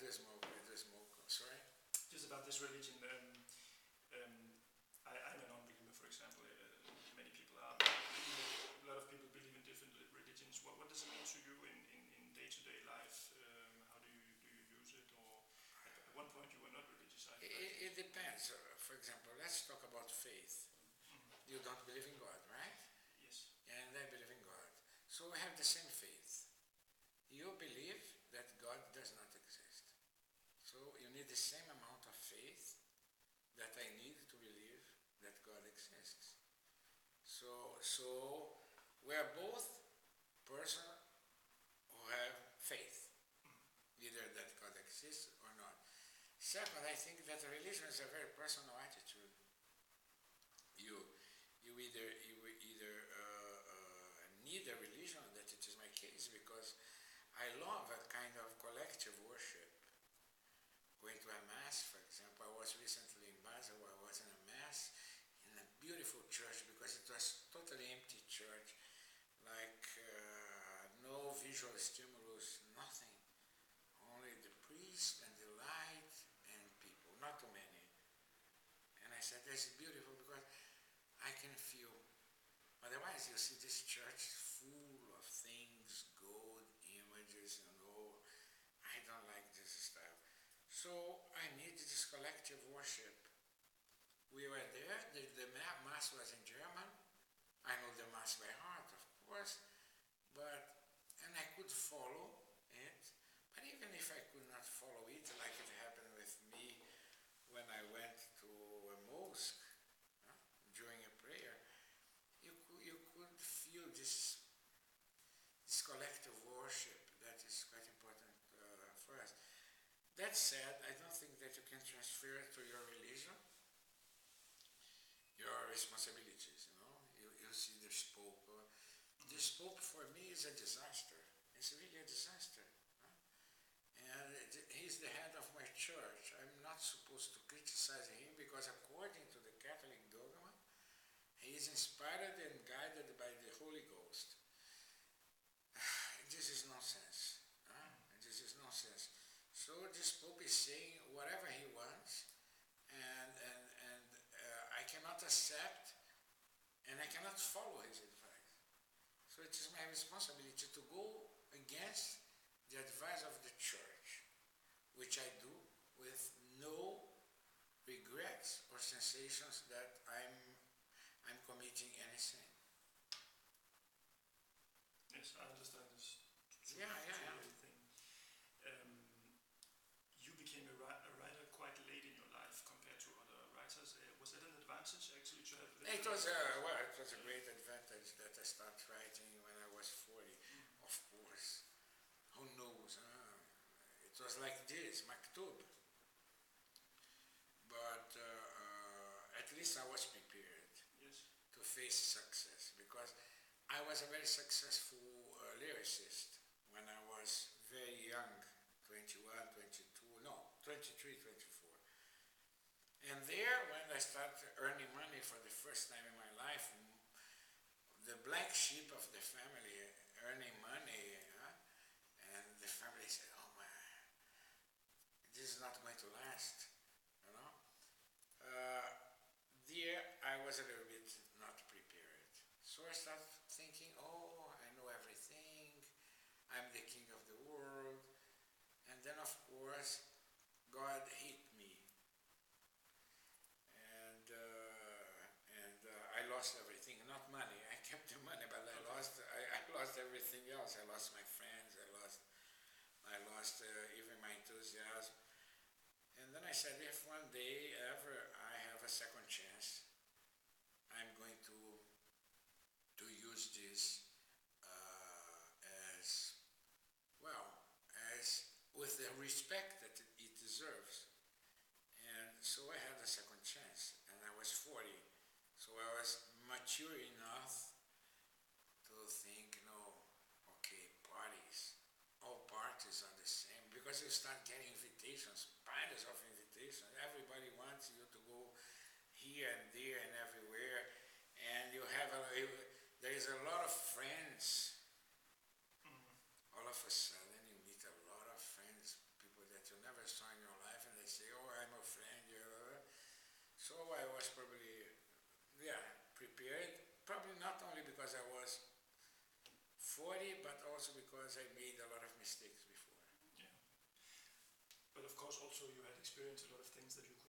Sorry? Just about this religion. I'm a non-believer, for example. Many people are. A lot of people believe in different religions. What does it mean to you in day-to-day life? How do you use it? Or at one point you were not religious. It depends. For example, let's talk about faith. Mm-hmm. You don't believe in God, right? Yes. And I believe in God. So we have the same faith. You believe that God does not exist. So you need the same amount of faith that I need to believe that God exists. So we are both persons who have faith, either that God exists or not. Second, I think that religion is a very personal attitude. You either need a religion, that it is my case, because I love a kind of collective worship. Going to a mass, for example. I was recently in Basel, I was in a mass in a beautiful church, because it was totally empty church, like no visual stimulus, nothing. Only the priest and the light and people, not too many. And I said, that's beautiful, because I can feel. Otherwise, you see this church full of things, gold, images, and all. I don't like this style. So I need this collective worship. We were there, the mass was in German. I know the mass by heart, of course, and I could follow it. But even if I could not follow it, like it happened with me when I went to a mosque during a prayer, you could feel this collective worship that is quite important for us. That said, I don't think that you can transfer to your religion your responsibilities, You see this Pope. This Pope for me is a disaster. It's really a disaster. And he's the head of my church. I'm not supposed to criticize him because according to the Catholic dogma, he is inspired and guided by the Holy Ghost. This is nonsense. This is nonsense. So this Pope is saying whatever he wants, and I cannot accept, and I cannot follow his advice. So it is my responsibility to go against the advice of the church, which I do with no regrets or sensations that I'm committing any sin. Yes, I understand this. Yeah. You became a writer quite late in your life compared to other writers. Was that an advantage actually to have? It was a great advantage that I started writing when I was 40. Of course, who knows? It was like this, maktub. But at least I was prepared to face success, because I was a very successful lyricist when I was very young, 23, 24. And there, when I started earning money for the first time in my life, the black sheep of the family earning money, and the family said, oh man, this is not going to last, There, I was a little bit not prepared. So I started thinking, oh, I know everything, I'm the king of the world. And then, of course, God hit me. And I lost everything, not money. I kept the money, but I lost everything else. I lost my friends, I lost even my enthusiasm. And then I said, if one day ever I have a second chance, I'm going to use this as with the respect that it deserves. And so I had a second chance, and I was 40. So I was mature enough to think, parties. All parties are the same, because you start getting invitations, piles of invitations. Everybody wants you to go here and there and everywhere, and there is a lot of friends. All of a sudden you meet a lot of friends, people that you never period, probably not only because I was 40, but also because I made a lot of mistakes before. Yeah. But of course, also you had experienced a lot of things that you